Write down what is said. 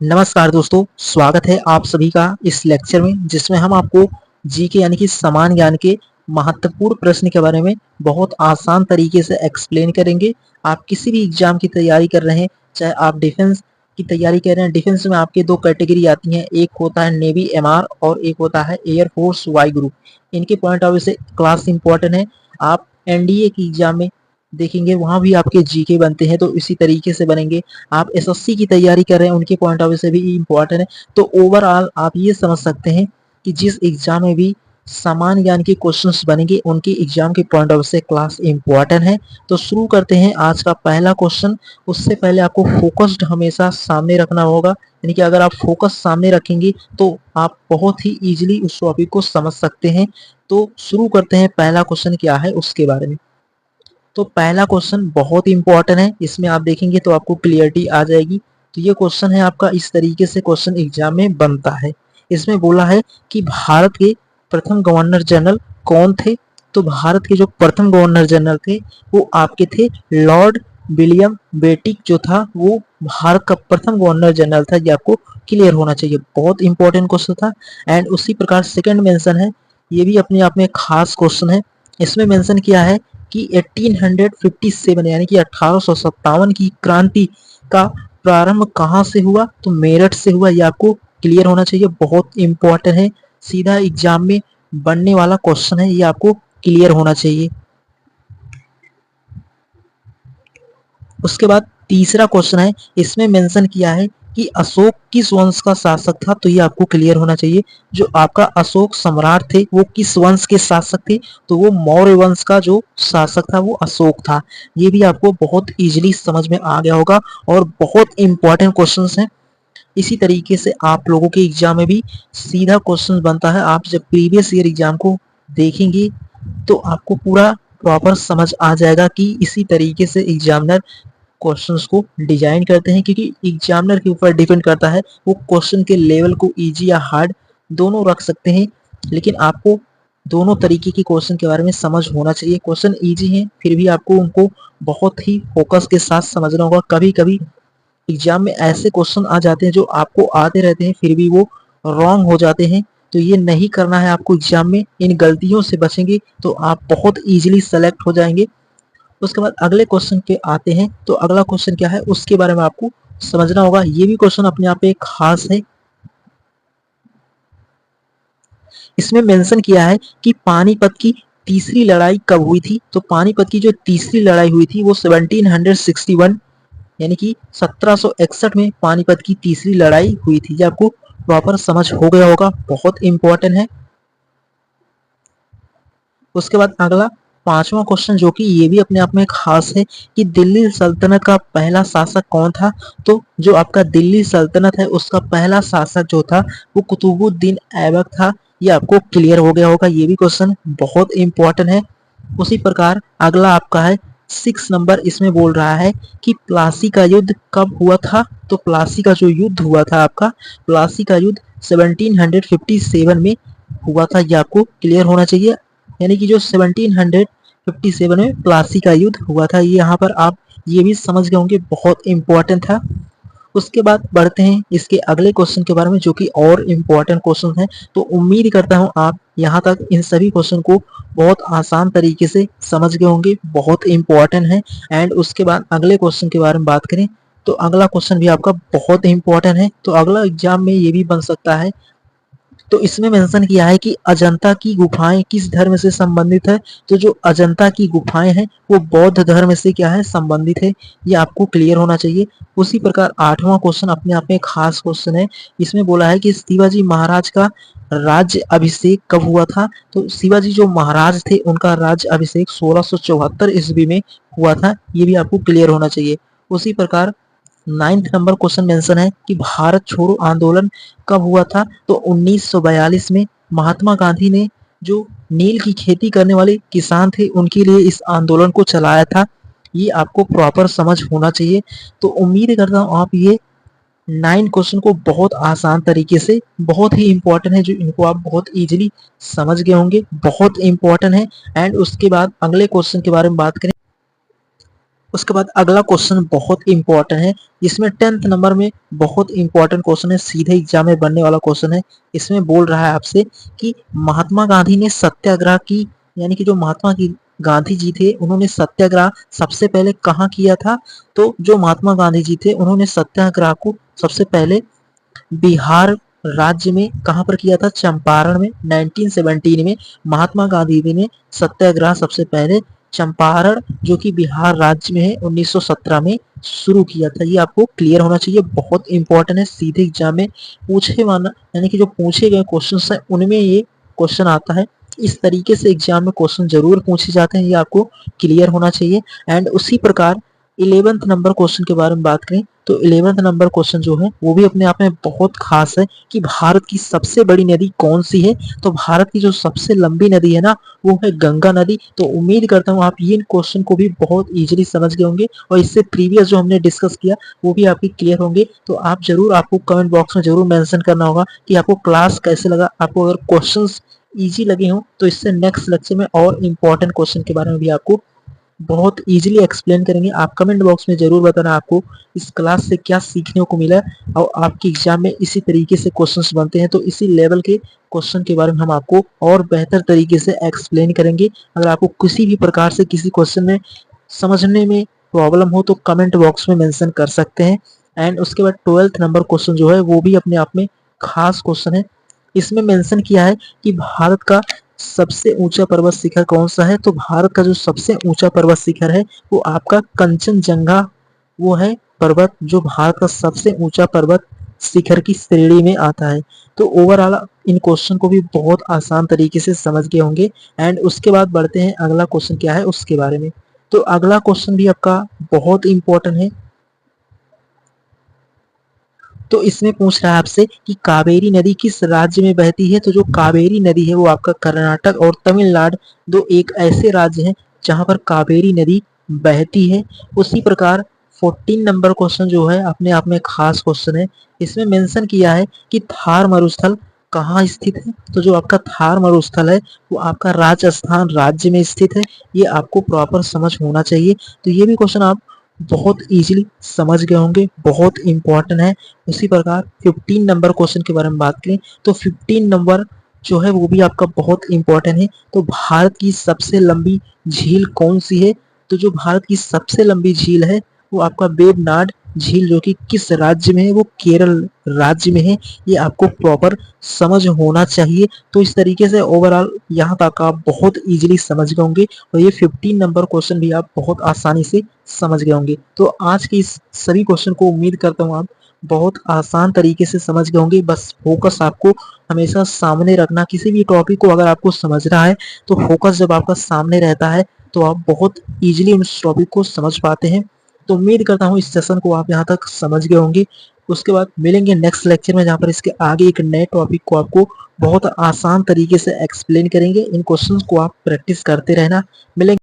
नमस्कार दोस्तों, स्वागत है आप सभी का इस लेक्चर में जिसमें हम आपको जीके यानी कि समान ज्ञान के महत्वपूर्ण प्रश्न के बारे में बहुत आसान तरीके से एक्सप्लेन करेंगे। आप किसी भी एग्जाम की तैयारी कर रहे हैं, चाहे आप डिफेंस की तैयारी कर रहे हैं। डिफेंस में आपके दो कैटेगरी आती हैं, एक होता है नेवी एमआर और एक होता है एयरफोर्स वाई ग्रुप। इनके पॉइंट ऑफ व्यू से क्लास इंपॉर्टेंट है। आप एनडीए की एग्जाम में देखेंगे, वहां भी आपके जीके बनते हैं, तो इसी तरीके से बनेंगे। आप एसएससी की तैयारी कर रहे हैं, उनके पॉइंट ऑफ व्यू से भी इम्पोर्टेंट है। तो ओवरऑल आप ये समझ सकते हैं कि जिस एग्जाम में भी समान ज्ञान के क्वेश्चंस बनेंगे, उनके एग्जाम के पॉइंट ऑफ व्यू से क्लास इंपॉर्टेंट है। तो शुरू करते हैं आज का पहला क्वेश्चन। उससे पहले आपको फोकस्ड हमेशा सामने रखना होगा, यानी कि अगर आप फोकस सामने रखेंगे तो आप बहुत ही इजीली उस टॉपिक को समझ सकते हैं। तो शुरू करते हैं, पहला क्वेश्चन क्या है उसके बारे में। तो पहला क्वेश्चन बहुत इंपॉर्टेंट है, इसमें आप देखेंगे तो आपको क्लियरिटी आ जाएगी। तो ये क्वेश्चन है आपका, इस तरीके से क्वेश्चन एग्जाम में बनता है। इसमें बोला है कि भारत के प्रथम गवर्नर जनरल कौन थे। तो भारत के जो प्रथम गवर्नर जनरल थे वो आपके थे लॉर्ड विलियम बेटिक जो था, वो भारत का प्रथम गवर्नर जनरल था। ये आपको क्लियर होना चाहिए, बहुत इंपॉर्टेंट क्वेश्चन था। एंड उसी प्रकार सेकंड मेंशन है, ये भी अपने आप में खास क्वेश्चन है। इसमें मेंशन किया है कि 1857 यानी कि 1857 की क्रांति का प्रारंभ कहाँ से हुआ। तो मेरठ से हुआ। ये आपको क्लियर होना चाहिए, बहुत इंपॉर्टेंट है, सीधा एग्जाम में बनने वाला क्वेश्चन है, ये आपको क्लियर होना चाहिए। उसके बाद तीसरा क्वेश्चन है, इसमें मेंशन किया है कि अशोक किस वंश का शासक था। तो ये आपको क्लियर होना चाहिए, जो आपका अशोक सम्राट थे वो किस वंश के शासक थे। तो वो मौर्य वंश का जो शासक था वो अशोक था। ये भी आपको बहुत इजीली समझ में आ गया होगा और बहुत इंपॉर्टेंट क्वेश्चंस हैं। इसी तरीके से आप लोगों के एग्जाम में भी सीधा क्वेश्चन बनता है। आप जब प्रीवियस ईयर एग्जाम को देखेंगे तो आपको पूरा प्रॉपर समझ आ जाएगा कि इसी तरीके से एग्जामिनर क्वेश्चंस को डिजाइन करते हैं, क्योंकि एग्जामिनर के ऊपर डिपेंड करता है वो क्वेश्चन के लेवल को इजी या हार्ड दोनों रख सकते हैं। लेकिन आपको दोनों तरीके के क्वेश्चन के बारे में समझ होना चाहिए। क्वेश्चन इजी हैं फिर भी आपको उनको बहुत ही फोकस के साथ समझना होगा। कभी कभी एग्जाम में ऐसे क्वेश्चन आ जाते हैं जो आपको आते रहते हैं फिर भी वो रॉन्ग हो जाते हैं। तो ये नहीं करना है आपको एग्जाम में। इन गलतियों से बचेंगे तो आप बहुत इजीली सेलेक्ट हो जाएंगे। उसके बाद अगले क्वेश्चन पे आते हैं। तो अगला क्वेश्चन क्या है उसके बारे में आपको समझना होगा। ये भी क्वेश्चन अपने आप में खास है। इसमें मेंशन किया है कि पानीपत की तीसरी लड़ाई कब हुई थी। तो पानीपत की जो तीसरी लड़ाई हुई थी वो 1761 यानी कि 1761 में पानीपत की तीसरी लड़ाई हुई थी। ये आपको प्रॉपर समझ हो गया होगा, बहुत इंपॉर्टेंट है। उसके बाद अगला पांचवा क्वेश्चन, जो कि ये भी अपने आप में खास है, कि दिल्ली सल्तनत का पहला शासक कौन था। तो जो आपका दिल्ली सल्तनत है उसका पहला शासक जो था वो कुतुबुद्दीन ऐबक था। ये आपको क्लियर हो गया होगा, ये भी क्वेश्चन बहुत इंपॉर्टेंट है। उसी प्रकार अगला आपका है 6 नंबर। इसमें बोल रहा है कि प्लासी का युद्ध कब हुआ था। तो प्लासी का जो युद्ध हुआ था आपका, प्लासी का युद्ध 1757 में हुआ था। ये आपको क्लियर होना चाहिए, यानी कि जो 1757 में प्लासी का युद्ध हुआ था। ये यहाँ पर आप ये भी समझ गए होंगे, बहुत इंपॉर्टेंट था। उसके बाद बढ़ते हैं इसके अगले क्वेश्चन के बारे में, जो कि और इम्पोर्टेंट क्वेश्चन है। तो उम्मीद करता हूँ आप यहाँ तक इन सभी क्वेश्चन को बहुत आसान तरीके से समझ गए होंगे, बहुत इंपॉर्टेंट है। एंड उसके बाद अगले क्वेश्चन के बारे में बात करें तो अगला क्वेश्चन भी आपका बहुत इंपॉर्टेंट है। तो अगला एग्जाम में ये भी बन सकता है। तो इसमें मेंशन किया है कि अजंता की गुफाएं किस धर्म से संबंधित है। तो जो अजंता की गुफाएं हैं वो बौद्ध धर्म से क्या है, संबंधित है। ये आपको क्लियर होना चाहिए। उसी प्रकार आठवां क्वेश्चन अपने आप में खास क्वेश्चन है। इसमें बोला है कि शिवाजी महाराज का राज्य अभिषेक कब हुआ था। तो शिवाजी जो महाराज थे उनका राज्य अभिषेक 1674 ईस्वी में हुआ था। ये भी आपको क्लियर होना चाहिए। उसी प्रकार 9 नंबर क्वेश्चन मेंशन है कि भारत छोड़ो आंदोलन कब हुआ था। तो 1942 में महात्मा गांधी ने जो नील की खेती करने वाले किसान थे उनके लिए इस आंदोलन को चलाया था। ये आपको प्रॉपर समझ होना चाहिए। तो उम्मीद करता हूँ आप ये 9 क्वेश्चन को बहुत आसान तरीके से, बहुत ही इंपॉर्टेंट है, जो इनको आप बहुत इजीली समझ गए होंगे, बहुत इंपॉर्टेंट है। एंड उसके बाद अगले क्वेश्चन के बारे में बात करें उसके बाद अगला क्वेश्चन बहुत इंपॉर्टेंट है। इसमें 10th नंबर में बहुत इंपॉर्टेंट क्वेश्चन है, सीधे एग्जाम में बनने वाला क्वेश्चन है। इसमें बोल रहा है आपसे कि महात्मा गांधी ने सत्याग्रह की, यानी कि जो महात्मा की गांधी जी थे उन्होंने सत्याग्रह सबसे पहले कहाँ किया था? तो जो महात्मा गांधी जी थे उन्होंने सत्याग्रह को सबसे पहले बिहार राज्य में कहाँ पर किया था? चंपारण में। 1917 में महात्मा गांधी जी ने सत्याग्रह सबसे पहले चंपारण, जो कि बिहार राज्य में है, 1917 में शुरू किया था। ये आपको क्लियर होना चाहिए, बहुत इंपॉर्टेंट है, सीधे एग्जाम में पूछे वाला, यानी कि जो पूछे गए क्वेश्चन है उनमें ये क्वेश्चन आता है। इस तरीके से एग्जाम में क्वेश्चन जरूर पूछे जाते हैं, ये आपको क्लियर होना चाहिए। एंड उसी प्रकार 11th नंबर क्वेश्चन के बारे में बात करें तो 11th नंबर क्वेश्चन जो है वो भी अपने आप में बहुत खास है कि भारत की सबसे बड़ी नदी कौन सी है? तो भारत की जो सबसे लंबी नदी है ना वो है गंगा नदी। तो उम्मीद करता हूँ आप ये क्वेश्चन को भी बहुत इजीली समझ गए होंगे और इससे प्रीवियस जो हमने डिस्कस किया वो भी आपके क्लियर होंगे। तो आप जरूर, आपको कमेंट बॉक्स में जरूर मेंशन करना होगा कि आपको क्लास कैसे लगा। आपको अगर क्वेश्चन इजी लगे हों तो इससे नेक्स्ट लेक्चर में और इम्पोर्टेंट क्वेश्चन के बारे में भी आपको बहुत इजीली एक्सप्लेन करेंगे। आप कमेंट बॉक्स में जरूर बताना आपको इस क्लास से क्या सीखने को मिला और आपके एग्जाम में इसी तरीके से क्वेश्चंस बनते हैं तो इसी लेवल के क्वेश्चन के बारे में हम आपको और बेहतर तरीके से एक्सप्लेन करेंगे। अगर आपको किसी भी प्रकार से किसी क्वेश्चन में समझने में प्रॉब्लम हो तो कमेंट बॉक्स में मेंशन कर सकते हैं। एंड उसके बाद 12th नंबर क्वेश्चन जो है वो भी अपने आप में खास क्वेश्चन है। इसमें मेंशन किया है कि भारत का सबसे ऊंचा पर्वत शिखर कौन सा है? तो भारत का जो सबसे ऊंचा पर्वत शिखर है वो आपका कंचनजंगा वो है पर्वत, जो भारत का सबसे ऊंचा पर्वत शिखर की श्रेणी में आता है। तो ओवरऑल इन क्वेश्चन को भी बहुत आसान तरीके से समझ गए होंगे। एंड उसके बाद बढ़ते हैं अगला क्वेश्चन क्या है उसके बारे में। तो अगला क्वेश्चन भी आपका बहुत इंपॉर्टेंट है। तो इसमें पूछ रहा है आपसे कि कावेरी नदी किस राज्य में बहती है? तो जो कावेरी नदी है वो आपका कर्नाटक और तमिलनाडु दो एक ऐसे राज्य हैं जहां पर कावेरी नदी बहती है। उसी प्रकार 14 नंबर क्वेश्चन जो है अपने आप में खास क्वेश्चन है। इसमें मेंशन किया है कि थार मरुस्थल कहाँ स्थित है? तो जो आपका थार मरुस्थल है वो आपका राजस्थान राज्य में स्थित है। ये आपको प्रॉपर समझ होना चाहिए। तो ये भी क्वेश्चन आप बहुत इजीली समझ गए होंगे, बहुत इंपॉर्टेंट है। उसी प्रकार 15 नंबर क्वेश्चन के बारे में बात करें तो 15 नंबर जो है वो भी आपका बहुत इंपॉर्टेंट है। तो भारत की सबसे लंबी झील कौन सी है? तो जो भारत की सबसे लंबी झील है वो आपका वेबनाड झील, जो कि किस राज्य में है? वो केरल राज्य में है। ये आपको प्रॉपर समझ होना चाहिए। तो इस तरीके से ओवरऑल यहाँ तक आप बहुत इजीली समझ गए होंगे और ये 15 नंबर क्वेश्चन भी आप बहुत आसानी से समझ गए होंगे। तो आज के इस सभी क्वेश्चन को उम्मीद करता हूँ आप बहुत आसान तरीके से समझ गए होंगे। बस फोकस आपको हमेशा सामने रखना। किसी भी टॉपिक को अगर आपको समझना है तो फोकस जब आपका सामने रहता है तो आप बहुत इजीली उस टॉपिक को समझ पाते हैं। तो उम्मीद करता हूँ इस सेशन को आप यहाँ तक समझ गए होंगे। उसके बाद मिलेंगे नेक्स्ट लेक्चर में जहाँ पर इसके आगे एक नए टॉपिक को आपको बहुत आसान तरीके से एक्सप्लेन करेंगे। इन क्वेश्चंस को आप प्रैक्टिस करते रहना। मिलेंगे।